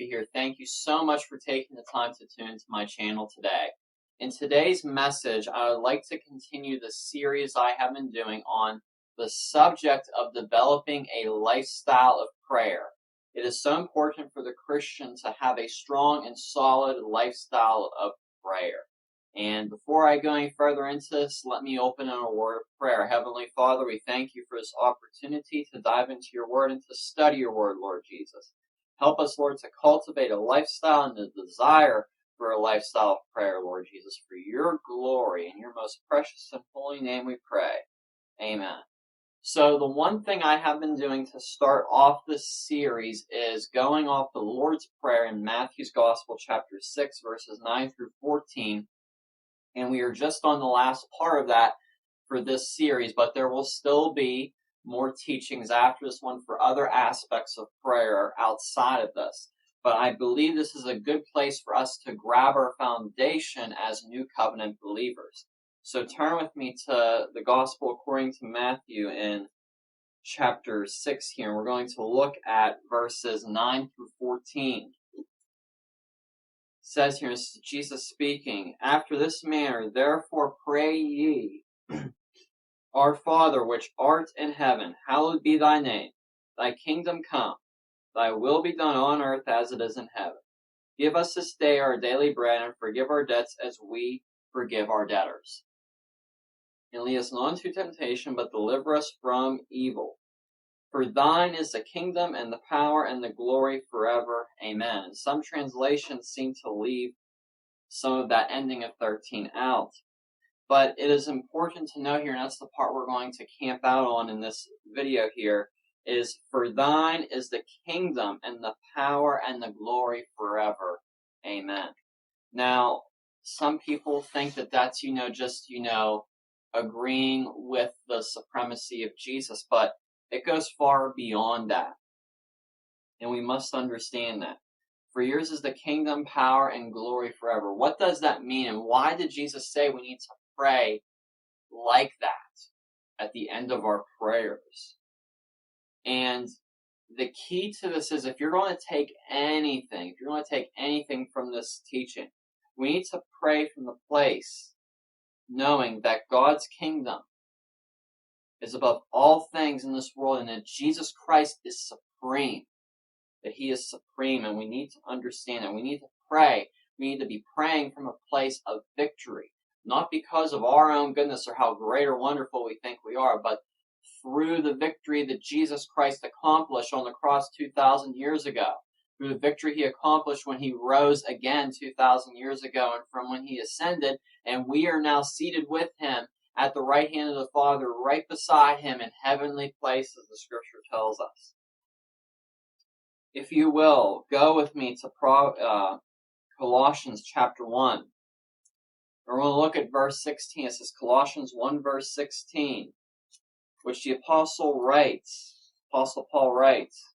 be here. Thank you so much for taking the time to tune into my channel today. In today's message, I would like to continue the series I have been doing on the subject of developing a lifestyle of prayer. It is so important for the Christian to have a strong and solid lifestyle of prayer. And before I go any further into this, let me open in a word of prayer. Heavenly Father, we thank you for this opportunity to dive into your word and to study your word, Lord Jesus. Help us, Lord, to cultivate a lifestyle and a desire for a lifestyle of prayer, Lord Jesus, for your glory. In your most precious and holy name we pray. Amen. So the one thing I have been doing to start off this series is going off the Lord's Prayer in Matthew's Gospel, chapter 6, verses 9 through 14. And we are just on the last part of that for this series, but there will still be more teachings after this one for other aspects of prayer outside of this. But I believe this is a good place for us to grab our foundation as New Covenant believers. So turn with me to the Gospel according to Matthew in chapter 6 here. And we're going to look at verses 9 through 14. It says here, this is Jesus speaking, "After this manner, therefore pray ye, Our Father, which art in heaven, hallowed be thy name. Thy kingdom come. Thy will be done on earth as it is in heaven. Give us this day our daily bread, and forgive our debts as we forgive our debtors. And lead us not into temptation, but deliver us from evil. For thine is the kingdom and the power and the glory forever. Amen." And some translations seem to leave some of that ending of 13 out. But it is important to know here, and that's the part we're going to camp out on in this video here, is for thine is the kingdom and the power and the glory forever. Amen. Now, some people think that that's, just agreeing with the supremacy of Jesus, but it goes far beyond that. And we must understand that. For yours is the kingdom, power, and glory forever. What does that mean? And why did Jesus say we need to pray like that at the end of our prayers? And the key to this is if you're going to take anything from this teaching, we need to pray from the place knowing that God's kingdom is above all things in this world and that Jesus Christ is supreme. That he is supreme, and we need to understand that. We need to pray. We need to be praying from a place of victory, not because of our own goodness or how great or wonderful we think we are, but through the victory that Jesus Christ accomplished on the cross 2,000 years ago, through the victory he accomplished when he rose again 2,000 years ago, and from when he ascended, and we are now seated with him at the right hand of the Father, right beside him in heavenly places, the Scripture tells us. If you will, go with me to Colossians chapter 1. We're going to look at verse 16. It says Colossians 1 verse 16, which the Apostle Paul writes,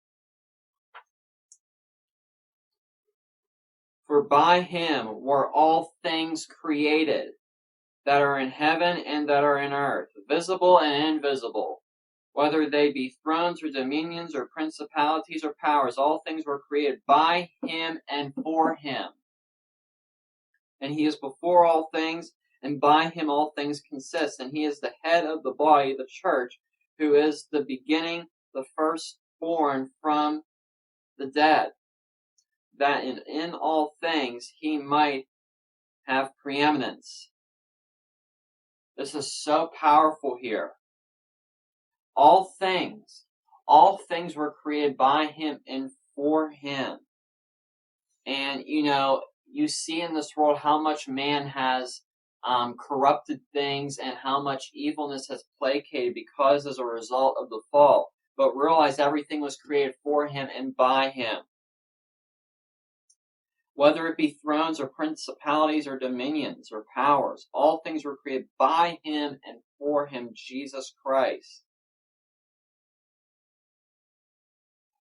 "For by him were all things created, that are in heaven and that are in earth, visible and invisible. Whether they be thrones or dominions or principalities or powers, all things were created by him and for him. And he is before all things, and by him all things consist. And he is the head of the body, the church, who is the beginning, the firstborn from the dead, that in all things he might have preeminence." This is so powerful here. All things were created by him and for him. And, you see in this world how much man has corrupted things and how much evilness has placated because as a result of the fall. But realize everything was created for him and by him. Whether it be thrones or principalities or dominions or powers, all things were created by him and for him, Jesus Christ.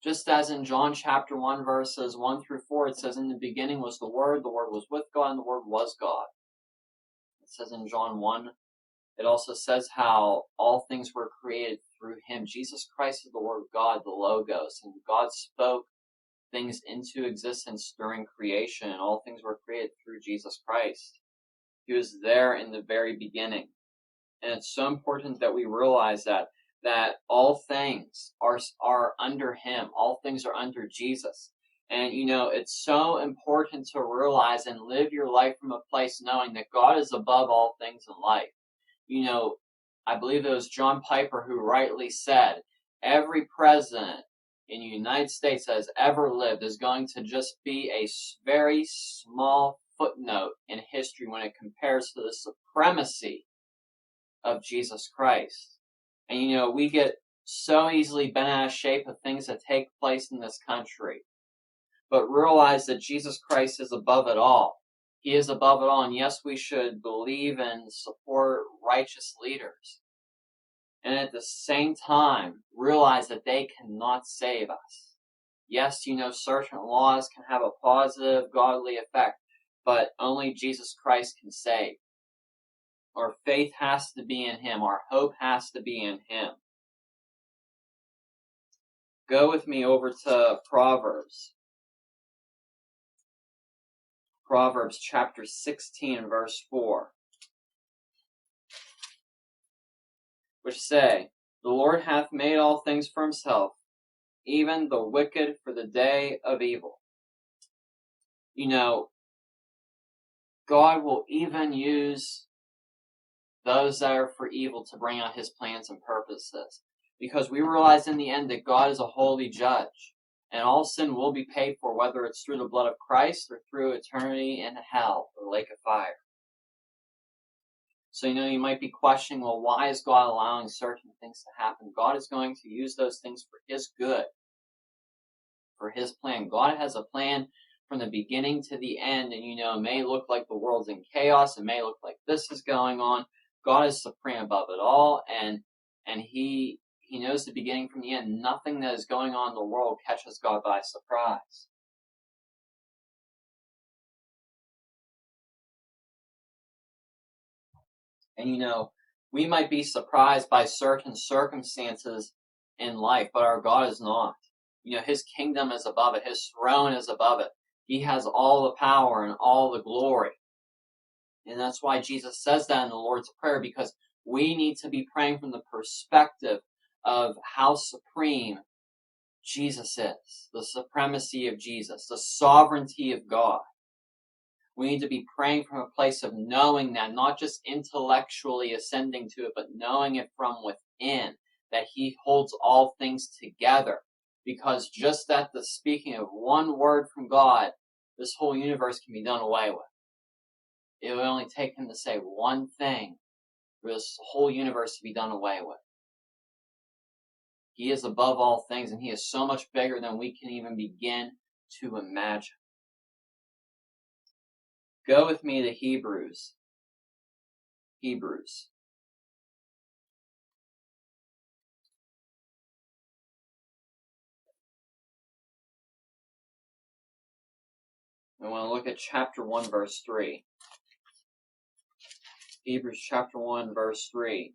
Just as in John chapter 1, verses 1 through 4, it says, "In the beginning was the Word was with God, and the Word was God." It says in John 1, it also says how all things were created through him. Jesus Christ is the Word of God, the Logos, and God spoke things into existence during creation, and all things were created through Jesus Christ. He was there in the very beginning. And it's so important that we realize that all things are under him. All things are under Jesus. And it's so important to realize and live your life from a place knowing that God is above all things in life. I believe it was John Piper who rightly said, every president in the United States that has ever lived is going to just be a very small footnote in history when it compares to the supremacy of Jesus Christ. And we get so easily bent out of shape of things that take place in this country. But realize that Jesus Christ is above it all. He is above it all. And yes, we should believe and support righteous leaders. And at the same time, realize that they cannot save us. Yes, certain laws can have a positive, godly effect, but only Jesus Christ can save. Our faith has to be in him. Our hope has to be in him. Go with me over to Proverbs. Proverbs chapter 16, verse 4. Which say, the Lord hath made all things for himself, even the wicked for the day of evil. God will even use those that are for evil to bring out his plans and purposes. Because we realize in the end that God is a holy judge. And all sin will be paid for, whether it's through the blood of Christ or through eternity in hell or lake of fire. So, you might be questioning, well, why is God allowing certain things to happen? God is going to use those things for his good, for his plan. God has a plan from the beginning to the end, and it may look like the world's in chaos, it may look like this is going on. God is supreme above it all, and he knows the beginning from the end. Nothing that is going on in the world catches God by surprise. And we might be surprised by certain circumstances in life, but our God is not. His kingdom is above it. His throne is above it. He has all the power and all the glory. And that's why Jesus says that in the Lord's Prayer, because we need to be praying from the perspective of how supreme Jesus is, the supremacy of Jesus, the sovereignty of God. We need to be praying from a place of knowing that, not just intellectually ascending to it, but knowing it from within, that he holds all things together. Because just at the speaking of one word from God, this whole universe can be done away with. It would only take him to say one thing for this whole universe to be done away with. He is above all things, and he is so much bigger than we can even begin to imagine. Go with me to Hebrews. Hebrews. We want to look at chapter 1, verse 3. Hebrews chapter 1, verse 3.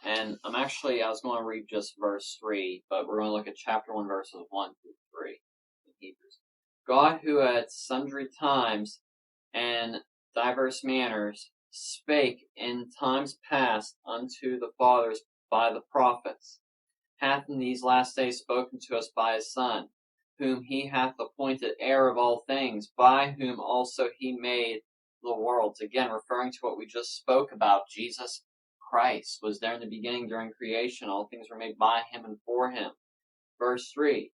And I was going to read just verse 3, but we're going to look at chapter 1, verses 1 through 3 in Hebrews. God, who at sundry times and diverse manners spake in times past unto the fathers by the prophets, hath in these last days spoken to us by his Son, whom he hath appointed heir of all things, by whom also he made the worlds. Again, referring to what we just spoke about, Jesus Christ was there in the beginning during creation. All things were made by him and for him. Verse 3,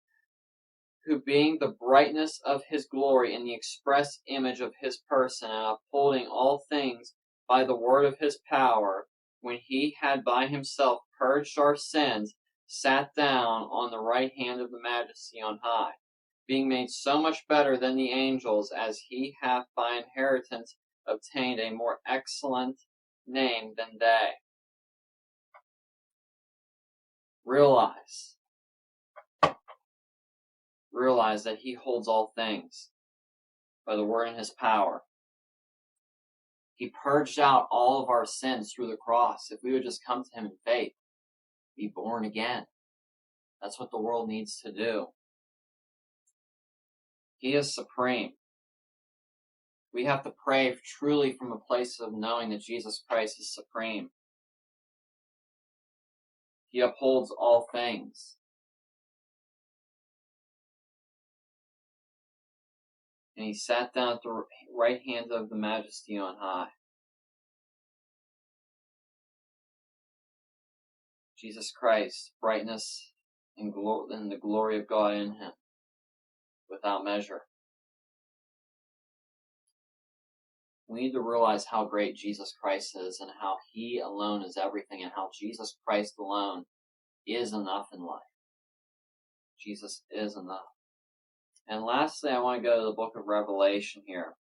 who being the brightness of his glory and the express image of his person, and upholding all things by the word of his power, when he had by himself purged our sins, sat down on the right hand of the majesty on high, being made so much better than the angels, as he hath by inheritance obtained a more excellent name than they. Realize that he holds all things by the word and his power. He purged out all of our sins through the cross. If we would just come to him in faith, be born again. That's what the world needs to do. He is supreme. We have to pray truly from a place of knowing that Jesus Christ is supreme. He upholds all things. And he sat down at the right hand of the Majesty on high. Jesus Christ, brightness and the glory of God in him, without measure. We need to realize how great Jesus Christ is and how he alone is everything and how Jesus Christ alone is enough in life. Jesus is enough. And lastly, I want to go to the book of Revelation here.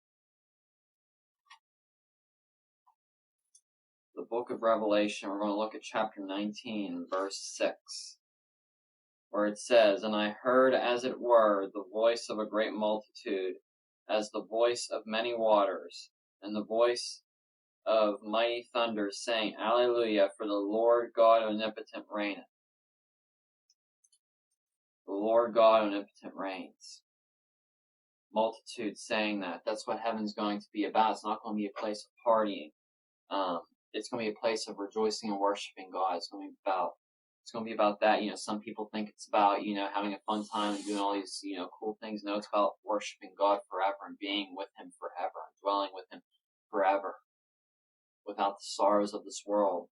The book of Revelation, we're going to look at chapter 19, verse 6, where it says, "And I heard, as it were, the voice of a great multitude, as the voice of many waters, and the voice of mighty thunder, saying, Alleluia, for the Lord God omnipotent reigneth." The Lord God omnipotent reigns. Multitude saying that. That's what heaven's going to be about. It's not going to be a place of partying. It's going to be a place of rejoicing and worshiping God. It's going to be about that. Some people think it's about, having a fun time and doing all these, cool things. No, it's about worshiping God forever and being with him forever and dwelling with him forever without the sorrows of this world.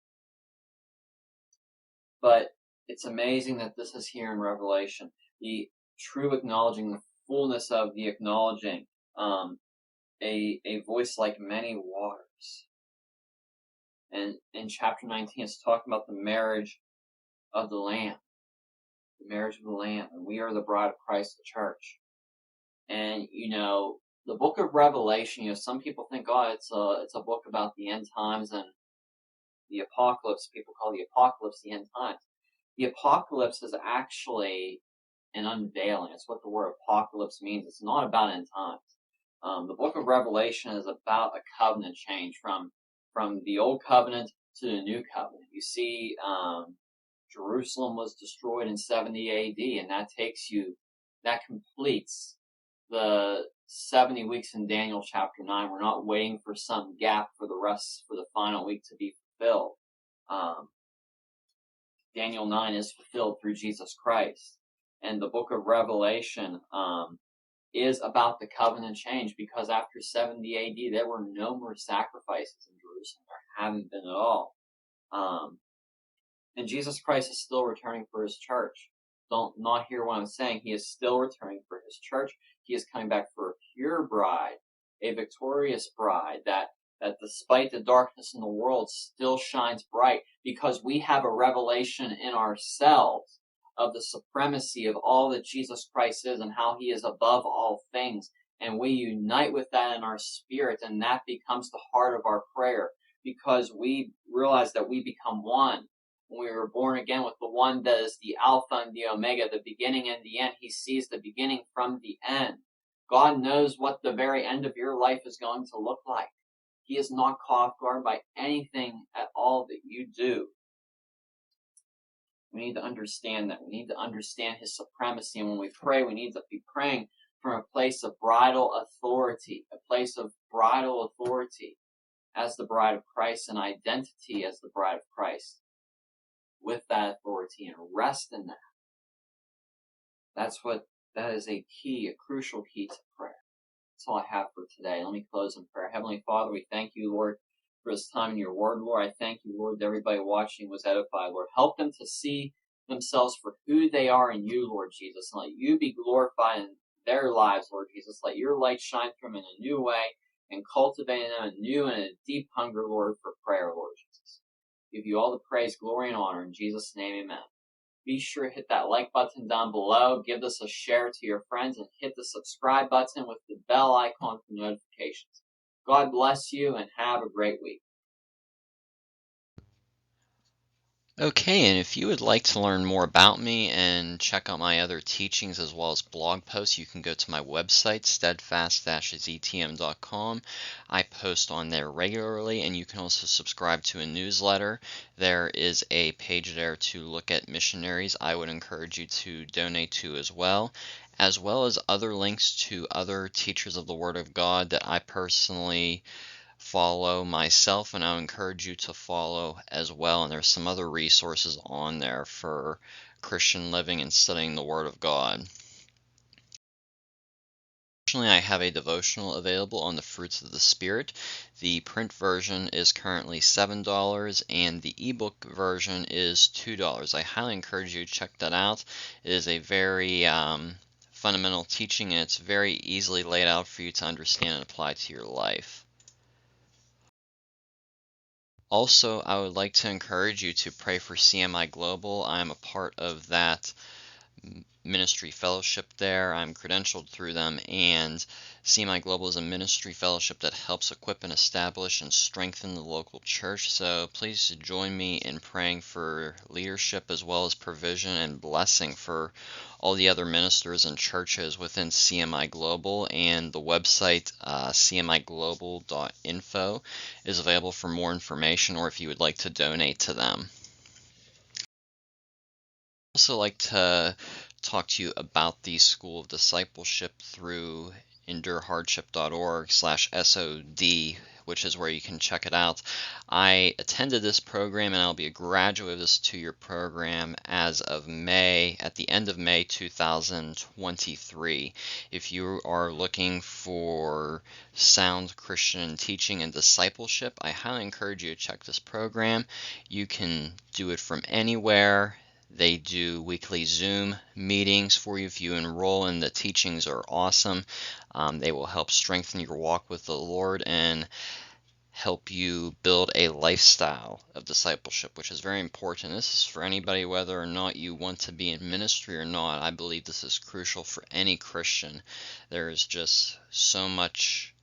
But it's amazing that this is here in Revelation. The true acknowledging, the fullness of the acknowledging, a voice like many waters. And in chapter 19, it's talking about the marriage of the Lamb. The marriage of the Lamb. And we are the bride of Christ, the church. And, the book of Revelation, some people think, it's a book about the end times and the apocalypse. People call the apocalypse the end times. The apocalypse is actually an unveiling. It's what the word apocalypse means. It's not about end times. The book of Revelation is about a covenant change from the old covenant to the new covenant. You see, Jerusalem was destroyed in 70 AD, and that completes the 70 weeks in Daniel chapter 9. We're not waiting for some gap for the final week to be fulfilled. Daniel 9 is fulfilled through Jesus Christ. And the book of Revelation is about the covenant change, because after 70 AD, there were no more sacrifices in Jerusalem. There haven't been at all. And Jesus Christ is still returning for his church. Don't not hear what I'm saying. He is still returning for his church. He is coming back for a pure bride, a victorious bride that despite the darkness in the world still shines bright, because we have a revelation in ourselves of the supremacy of all that Jesus Christ is and how he is above all things. And we unite with that in our spirit, and that becomes the heart of our prayer, because we realize that we become one. When we were born again with the one that is the Alpha and the Omega, the beginning and the end. He sees the beginning from the end. God knows what the very end of your life is going to look like. He is not caught off guard by anything at all that you do. We need to understand that. We need to understand his supremacy. And when we pray, we need to be praying from a place of bridal authority, as the bride of Christ, and identity as the bride of Christ, with that authority, and rest in that. That is a crucial key to prayer. That's all I have for today. Let me close in prayer. Heavenly Father, we thank you, Lord, for this time in your word, Lord. I thank you, Lord, that everybody watching was edified, Lord. Help them to see themselves for who they are in you, Lord Jesus, and let you be glorified in their lives, Lord Jesus. Let your light shine through them in a new way and cultivate in them a new and a deep hunger, Lord, for prayer, Lord Jesus. Give you all the praise, glory, and honor. In Jesus' name, amen. Be sure to hit that like button down below. Give this a share to your friends, and hit the subscribe button with the bell icon for notifications. God bless you, and have a great week. Okay, and if you would like to learn more about me and check out my other teachings as well as blog posts, you can go to my website, steadfast-etm.com. I post on there regularly, and you can also subscribe to a newsletter. There is a page there to look at missionaries I would encourage you to donate to as well as other links to other teachers of the Word of God that I personally follow myself, and I encourage you to follow as well. And there's some other resources on there for Christian living and studying the Word of God. Additionally, I have a devotional available on the fruits of the Spirit. The print version is currently $7 and the ebook version is $2. I highly encourage you to check that out. It is a very fundamental teaching, and it's very easily laid out for you to understand and apply to your life. Also, I would like to encourage you to pray for CMI Global. I am a part of that ministry fellowship there. I'm credentialed through them, and CMI Global is a ministry fellowship that helps equip and establish and strengthen the local church. So please join me in praying for leadership as well as provision and blessing for all the other ministers and churches within CMI Global. And the website cmiglobal.info is available for more information, or if you would like to donate to them. Also like to talk to you about the School of Discipleship through endurehardship.org/SOD, which is where you can check it out. I attended this program, and I'll be a graduate of this two-year program as of May, at the end of May 2023. If you are looking for sound Christian teaching and discipleship, I highly encourage you to check this program. You can do it from anywhere. They do weekly Zoom meetings for you if you enroll, and the teachings are awesome. They will help strengthen your walk with the Lord and help you build a lifestyle of discipleship, which is very important. This is for anybody, whether or not you want to be in ministry or not. I believe this is crucial for any Christian. There is just so much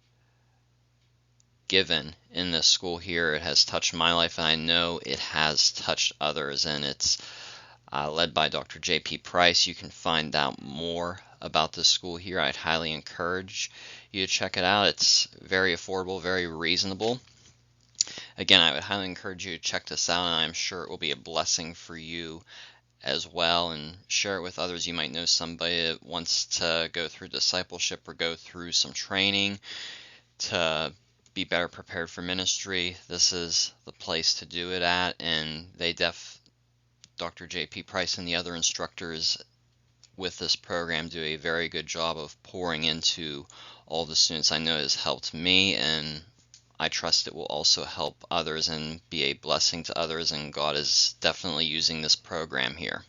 given in this school here. It has touched my life, and I know it has touched others, and it's led by Dr. J.P. Price. You can find out more about this school here. I'd highly encourage you to check it out. It's very affordable, very reasonable. Again, I would highly encourage you to check this out, and I'm sure it will be a blessing for you as well, and share it with others. You might know somebody that wants to go through discipleship or go through some training to be better prepared for ministry. This is the place to do it at, and Dr. J.P. Price and the other instructors with this program do a very good job of pouring into all the students. I know it has helped me, and I trust it will also help others and be a blessing to others, and God is definitely using this program here.